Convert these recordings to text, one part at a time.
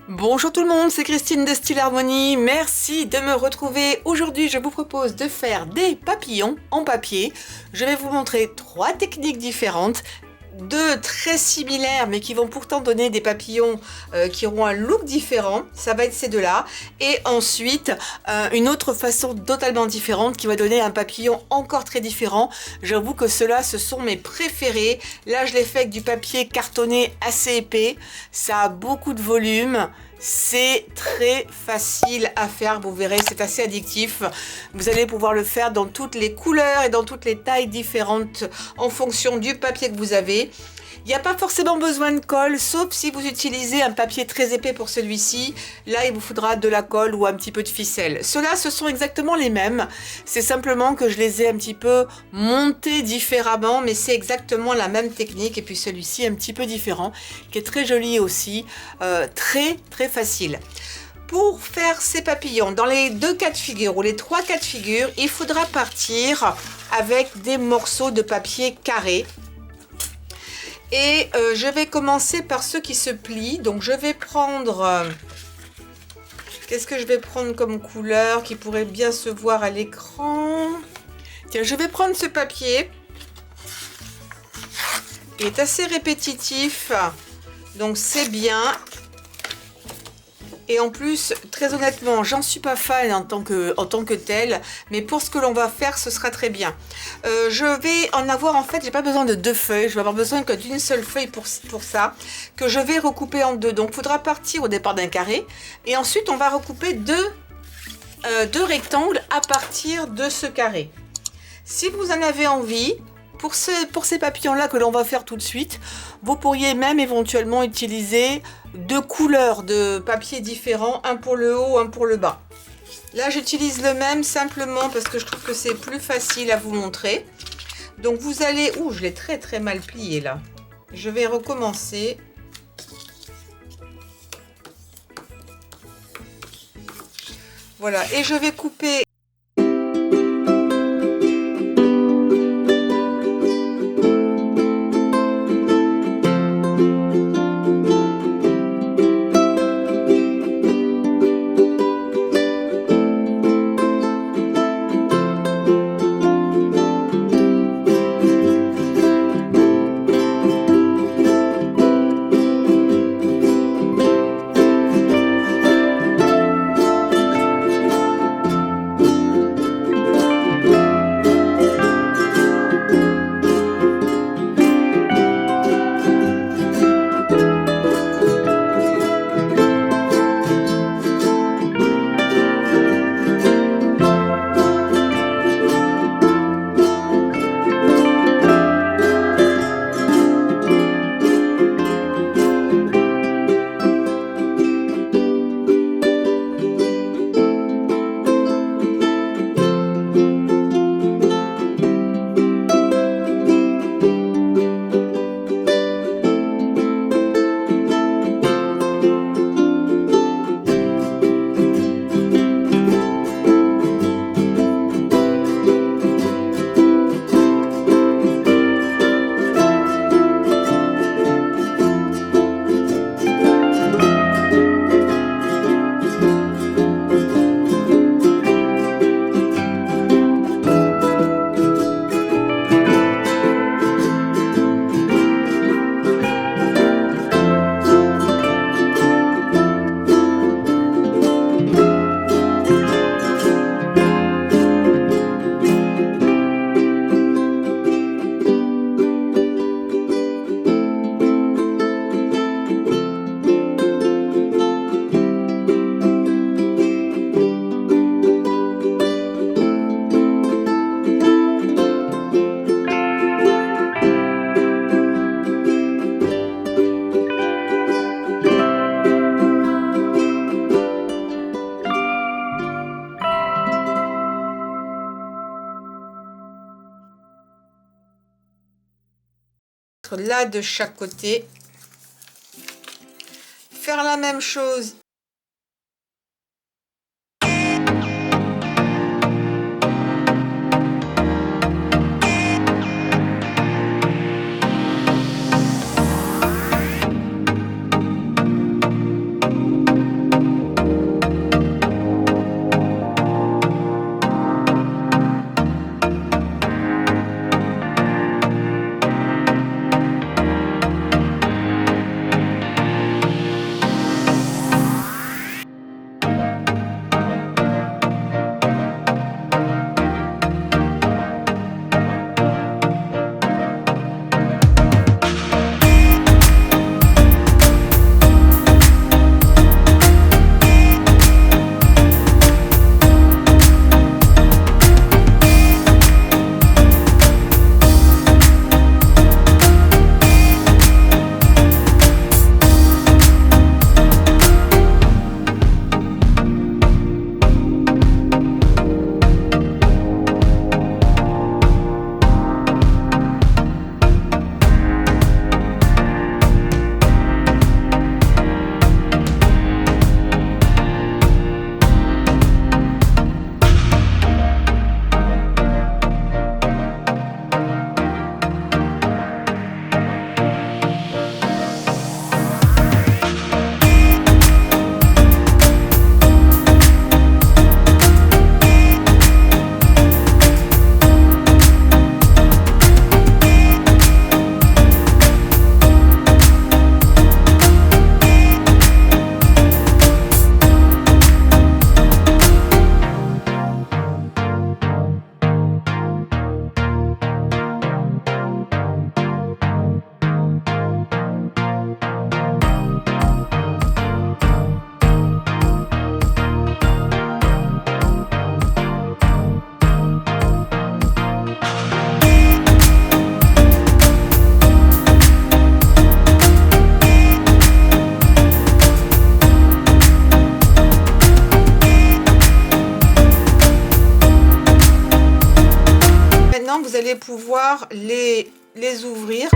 Bonjour tout le monde, c'est Christine de Style Harmonie. Merci de me retrouver. Aujourd'hui, je vous propose de faire des papillons en papier. Je vais vous montrer 3 techniques différentes, 2 très similaires mais qui vont pourtant donner des papillons qui auront un look différent. Ça va être ces deux-là. Et ensuite, une autre façon totalement différente qui va donner un papillon encore très différent. J'avoue que ceux-là, ce sont mes préférés. Là, je l'ai fait avec du papier cartonné assez épais. Ça a beaucoup de volume. C'est très facile à faire, vous verrez, c'est assez addictif. Vous allez pouvoir le faire dans toutes les couleurs et dans toutes les tailles différentes en fonction du papier que vous avez. Il n'y a pas forcément besoin de colle, sauf si vous utilisez un papier très épais pour celui-ci. Là, il vous faudra de la colle ou un petit peu de ficelle. Ceux-là, ce sont exactement les mêmes. C'est simplement que je les ai un petit peu montés différemment, mais c'est exactement la même technique. Et puis celui-ci, un petit peu différent, qui est très joli aussi, très facile. Pour faire ces papillons, dans les 2 cas de figure ou les 3 cas de figure, il faudra partir avec des morceaux de papier carré. Et je vais commencer par ceux qui se plient. Donc je vais prendre... qu'est-ce que je vais prendre comme couleur qui pourrait bien se voir à l'écran? Tiens, je vais prendre ce papier. Il est assez répétitif. Donc c'est bien. Et en plus, très honnêtement, j'en suis pas fan en tant que tel, mais pour ce que l'on va faire, ce sera très bien. Je vais en avoir, en fait, j'ai pas besoin de 2 feuilles, je vais avoir besoin que d'une seule feuille pour ça, que je vais recouper en 2. Donc, il faudra partir au départ d'un carré, et ensuite, on va recouper deux rectangles à partir de ce carré. Si vous en avez envie, pour ces papillons-là que l'on va faire tout de suite, vous pourriez même éventuellement utiliser 2 couleurs de papier différents, un pour le haut, un pour le bas. Là, j'utilise le même simplement parce que je trouve que c'est plus facile à vous montrer. Donc, vous allez... Ouh, je l'ai très mal plié là. Je vais recommencer. Voilà, et je vais couper... là de chaque côté. Faire la même chose vous allez pouvoir les ouvrir.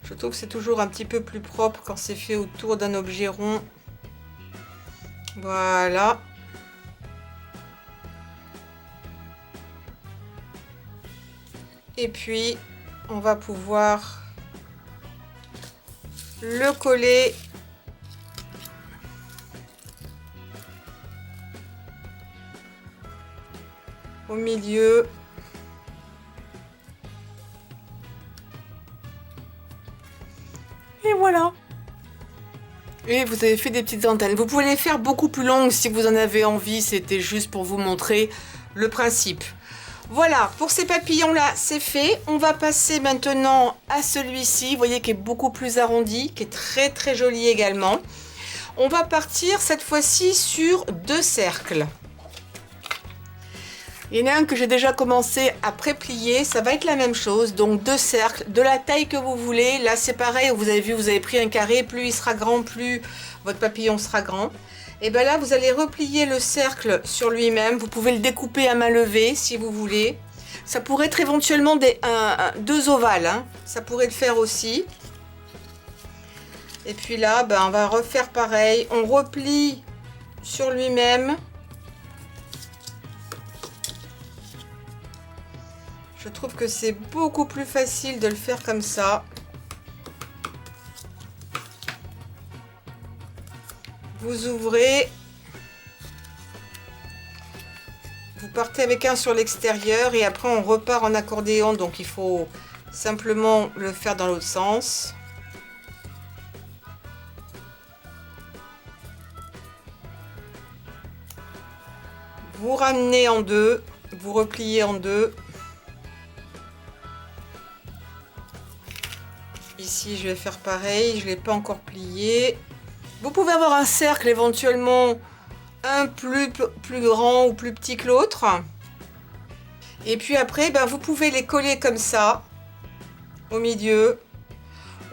Je trouve que c'est toujours un petit peu plus propre quand c'est fait autour d'un objet rond. Voilà. Et puis, on va pouvoir le coller au milieu. Et voilà. Et vous avez fait des petites antennes. Vous pouvez les faire beaucoup plus longues si vous en avez envie. C'était juste pour vous montrer le principe. Voilà, pour ces papillons-là, c'est fait. On va passer maintenant à celui-ci. Vous voyez qu'il est beaucoup plus arrondi, qui est très très joli également. On va partir cette fois-ci sur 2 cercles. Il y en a un que j'ai déjà commencé à pré-plier, ça va être la même chose, donc 2 cercles, de la taille que vous voulez. Là c'est pareil, vous avez vu, vous avez pris un carré, plus il sera grand, plus votre papillon sera grand. Et bien là vous allez replier le cercle sur lui-même, vous pouvez le découper à main levée si vous voulez. Ça pourrait être éventuellement 2 ovales, hein. Ça pourrait le faire aussi. Et puis là, ben, on va refaire pareil, on replie sur lui-même. Je trouve que c'est beaucoup plus facile de le faire comme ça. Vous ouvrez. Vous partez avec un sur l'extérieur et après on repart en accordéon. Donc il faut simplement le faire dans l'autre sens. Vous ramenez en 2. Vous repliez en 2. Ici, je vais faire pareil. Je ne l'ai pas encore plié. Vous pouvez avoir un cercle éventuellement un plus grand ou plus petit que l'autre. Et puis après, ben, vous pouvez les coller comme ça au milieu.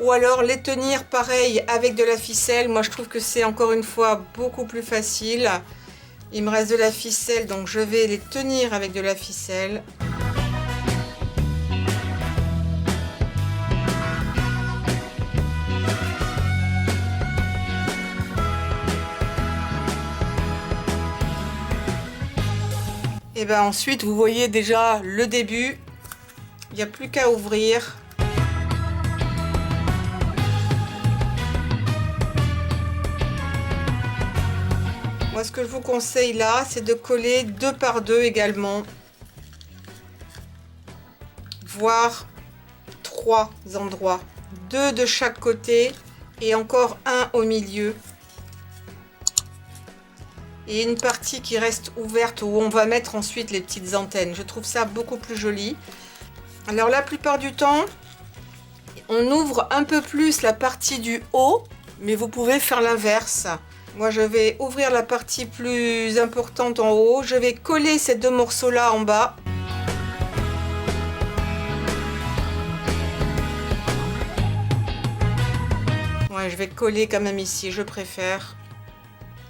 Ou alors les tenir pareil avec de la ficelle. Moi, je trouve que c'est encore une fois beaucoup plus facile. Il me reste de la ficelle, donc je vais les tenir avec de la ficelle. Et bien ensuite, vous voyez déjà le début. Il n'y a plus qu'à ouvrir. Moi, ce que je vous conseille là, c'est de coller 2 par 2 également. Voire 3 endroits. 2 de chaque côté et encore un au milieu. Et une partie qui reste ouverte où on va mettre ensuite les petites antennes. Je trouve ça beaucoup plus joli. Alors la plupart du temps, on ouvre un peu plus la partie du haut, mais vous pouvez faire l'inverse. Moi, je vais ouvrir la partie plus importante en haut. Je vais coller ces 2 morceaux-là en bas. Ouais, je vais coller quand même ici, je préfère.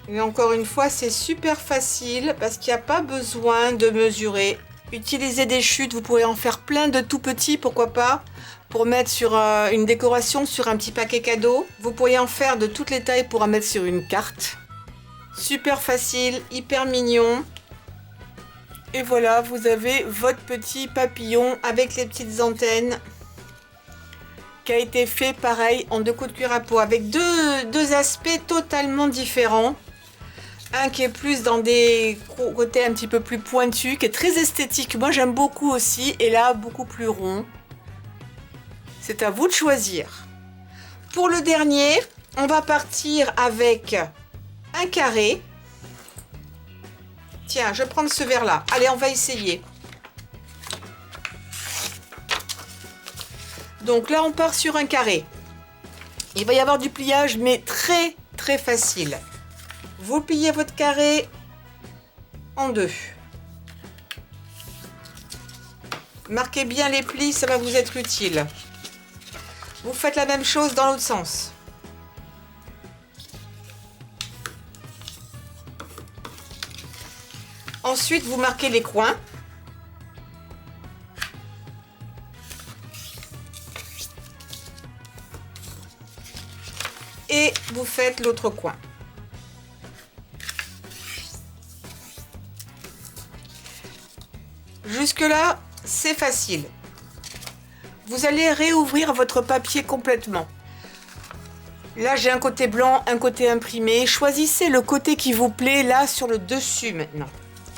Et encore une fois, c'est super facile parce qu'il n'y a pas besoin de mesurer. Utilisez des chutes, vous pourrez en faire plein de tout petits, pourquoi pas, pour mettre sur une décoration sur un petit paquet cadeau. Vous pourriez en faire de toutes les tailles pour en mettre sur une carte. Super facile, hyper mignon. Et voilà, vous avez votre petit papillon avec les petites antennes qui a été fait pareil en 2 coups de cuir à peau avec deux aspects totalement différents. Un qui est plus dans des côtés un petit peu plus pointus, qui est très esthétique. Moi, j'aime beaucoup aussi. Et là, beaucoup plus rond. C'est à vous de choisir. Pour le dernier, on va partir avec un carré. Tiens, je vais prendre ce verre-là. Allez, on va essayer. Donc là, on part sur un carré. Il va y avoir du pliage, mais très, très facile. Vous pliez votre carré en 2. Marquez bien les plis, ça va vous être utile. Vous faites la même chose dans l'autre sens. Ensuite, vous marquez les coins. Et vous faites l'autre coin. Jusque-là, c'est facile. Vous allez réouvrir votre papier complètement. Là, j'ai un côté blanc, un côté imprimé. Choisissez le côté qui vous plaît, là, sur le dessus maintenant.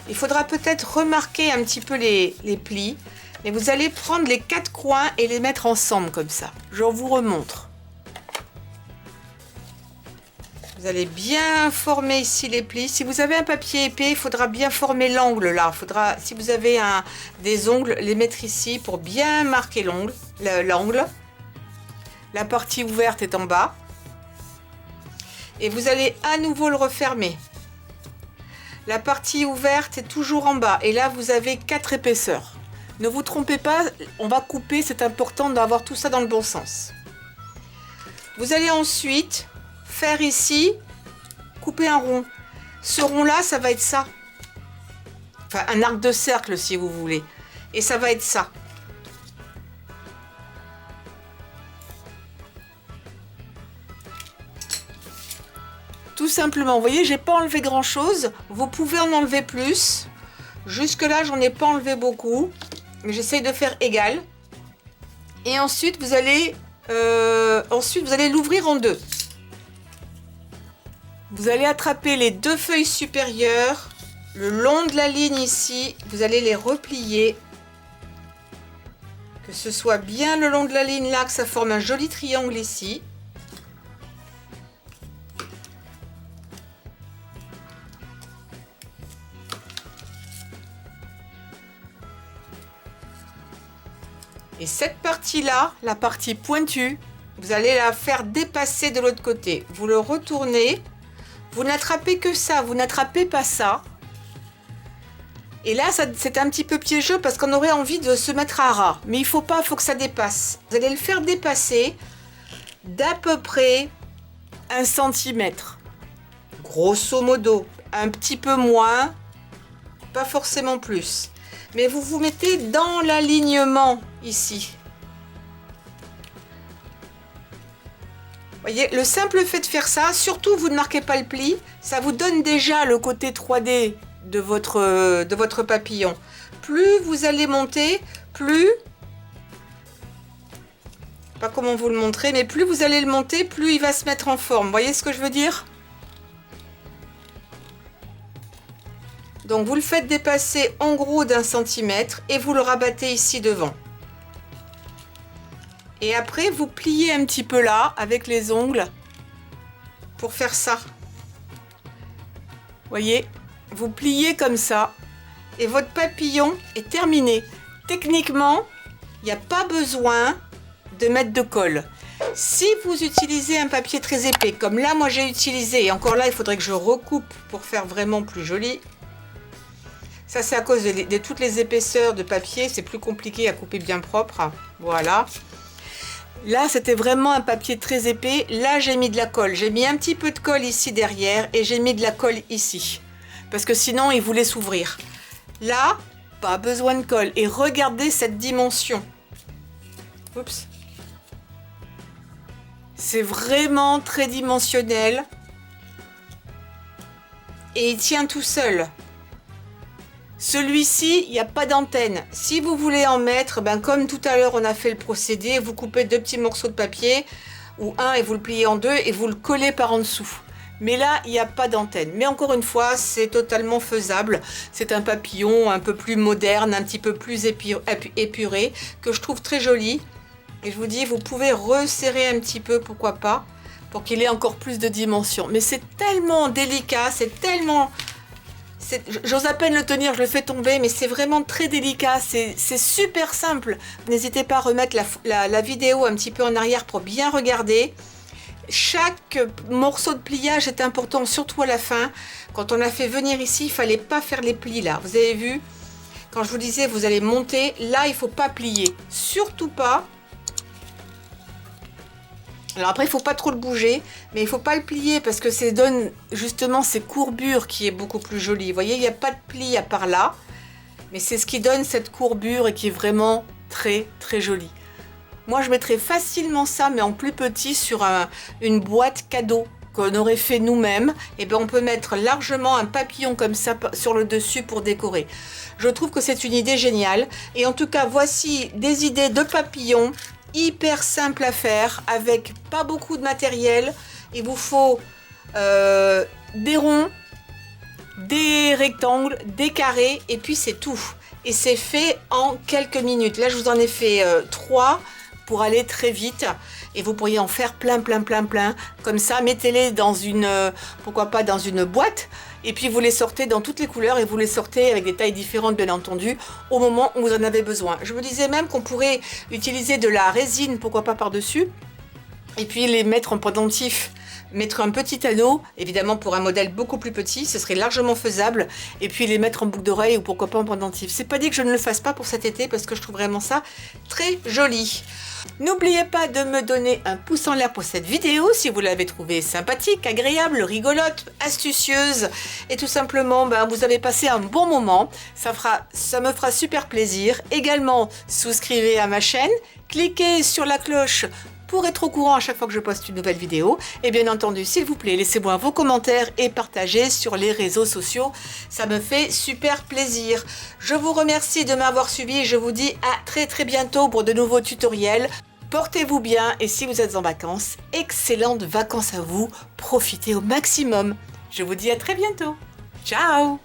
Il faudra peut-être remarquer un petit peu les plis. Mais vous allez prendre les 4 coins et les mettre ensemble comme ça. Je vous remontre. Vous allez bien former ici les plis. Si vous avez un papier épais, il faudra bien former l'angle là. Si vous avez des ongles, les mettre ici pour bien marquer l'angle. La partie ouverte est en bas. Et vous allez à nouveau le refermer. La partie ouverte est toujours en bas. Et là, vous avez 4 épaisseurs. Ne vous trompez pas, on va couper. C'est important d'avoir tout ça dans le bon sens. Vous allez ensuite faire ici, couper un rond. Ce rond là, ça va être ça. Enfin, un arc de cercle si vous voulez. Et ça va être ça. Tout simplement, vous voyez, j'ai pas enlevé grand chose. Vous pouvez en enlever plus. Jusque là, j'en ai pas enlevé beaucoup. Mais j'essaye de faire égal. Et ensuite, vous allez l'ouvrir en 2. Vous allez attraper les 2 feuilles supérieures, le long de la ligne ici, vous allez les replier. Que ce soit bien le long de la ligne là, que ça forme un joli triangle ici. Et cette partie-là, la partie pointue, vous allez la faire dépasser de l'autre côté. Vous le retournez. Vous n'attrapez que ça, vous n'attrapez pas ça. Et là, c'est un petit peu piégeux parce qu'on aurait envie de se mettre à ras. Mais il faut pas, il faut que ça dépasse. Vous allez le faire dépasser d'à peu près 1 centimètre. Grosso modo, un petit peu moins, pas forcément plus. Mais vous vous mettez dans l'alignement ici. Voyez, le simple fait de faire ça, surtout vous ne marquez pas le pli, ça vous donne déjà le côté 3D de votre papillon. Plus vous allez monter, plus, pas comment vous le montrer, mais plus vous allez le monter, plus il va se mettre en forme. Vous voyez ce que je veux dire? Donc vous le faites dépasser en gros d'1 centimètre et vous le rabattez ici devant. Et après vous pliez un petit peu là avec les ongles pour faire ça. Voyez, vous pliez comme ça et votre papillon est terminé. Techniquement, il n'y a pas besoin de mettre de colle. Si vous utilisez un papier très épais, comme là moi j'ai utilisé, et encore là il faudrait que je recoupe pour faire vraiment plus joli. Ça c'est à cause de toutes les épaisseurs de papier, c'est plus compliqué à couper bien propre. Voilà. Là c'était vraiment un papier très épais, là j'ai mis de la colle. J'ai mis un petit peu de colle ici derrière et j'ai mis de la colle ici. Parce que sinon il voulait s'ouvrir. Là, pas besoin de colle. Et regardez cette dimension. Oups. C'est vraiment très dimensionnel. Et il tient tout seul. Celui-ci, il n'y a pas d'antenne. Si vous voulez en mettre, ben comme tout à l'heure on a fait le procédé, vous coupez 2 petits morceaux de papier, ou un et vous le pliez en 2 et vous le collez par en dessous. Mais là, il n'y a pas d'antenne. Mais encore une fois, c'est totalement faisable. C'est un papillon un peu plus moderne, un petit peu plus épuré, que je trouve très joli. Et je vous dis, vous pouvez resserrer un petit peu, pourquoi pas, pour qu'il ait encore plus de dimension. Mais c'est tellement délicat, c'est tellement... J'ose à peine le tenir, je le fais tomber, mais c'est vraiment très délicat, c'est super simple. N'hésitez pas à remettre la vidéo un petit peu en arrière pour bien regarder. Chaque morceau de pliage est important, surtout à la fin. Quand on a fait venir ici, il ne fallait pas faire les plis là. Vous avez vu, quand je vous disais, vous allez monter, là, il ne faut pas plier. Surtout pas. Alors après, il ne faut pas trop le bouger, mais il ne faut pas le plier parce que ça donne justement ces courbures qui est beaucoup plus jolie. Vous voyez, il n'y a pas de pli à part là, mais c'est ce qui donne cette courbure et qui est vraiment très, très jolie. Moi, je mettrais facilement ça, mais en plus petit, sur une boîte cadeau qu'on aurait fait nous-mêmes. Et ben, on peut mettre largement un papillon comme ça sur le dessus pour décorer. Je trouve que c'est une idée géniale. Et en tout cas, voici des idées de papillons hyper simples à faire, avec pas beaucoup de matériel. Il vous faut des ronds, des rectangles, des carrés, et puis c'est tout. Et c'est fait en quelques minutes. Là, je vous en ai fait 3 pour aller très vite. Et vous pourriez en faire plein. Comme ça, mettez-les dans une, pourquoi pas dans une boîte. Et puis vous les sortez dans toutes les couleurs et vous les sortez avec des tailles différentes, bien entendu, au moment où vous en avez besoin. Je me disais même qu'on pourrait utiliser de la résine, pourquoi pas par-dessus. Et puis les mettre en pendentif. Mettre un petit anneau, évidemment pour un modèle beaucoup plus petit, ce serait largement faisable. Et puis les mettre en boucle d'oreille ou pourquoi pas en pendentif. C'est pas dit que je ne le fasse pas pour cet été parce que je trouve vraiment ça très joli. N'oubliez pas de me donner un pouce en l'air pour cette vidéo si vous l'avez trouvée sympathique, agréable, rigolote, astucieuse et tout simplement vous avez passé un bon moment. Ça me fera super plaisir. Également, souscrivez à ma chaîne, cliquez sur la cloche pour être au courant à chaque fois que je poste une nouvelle vidéo. Et bien entendu, s'il vous plaît, laissez-moi vos commentaires et partagez sur les réseaux sociaux. Ça me fait super plaisir. Je vous remercie de m'avoir suivi et je vous dis à très bientôt pour de nouveaux tutoriels. Portez-vous bien et si vous êtes en vacances, excellentes vacances à vous. Profitez au maximum. Je vous dis à très bientôt. Ciao!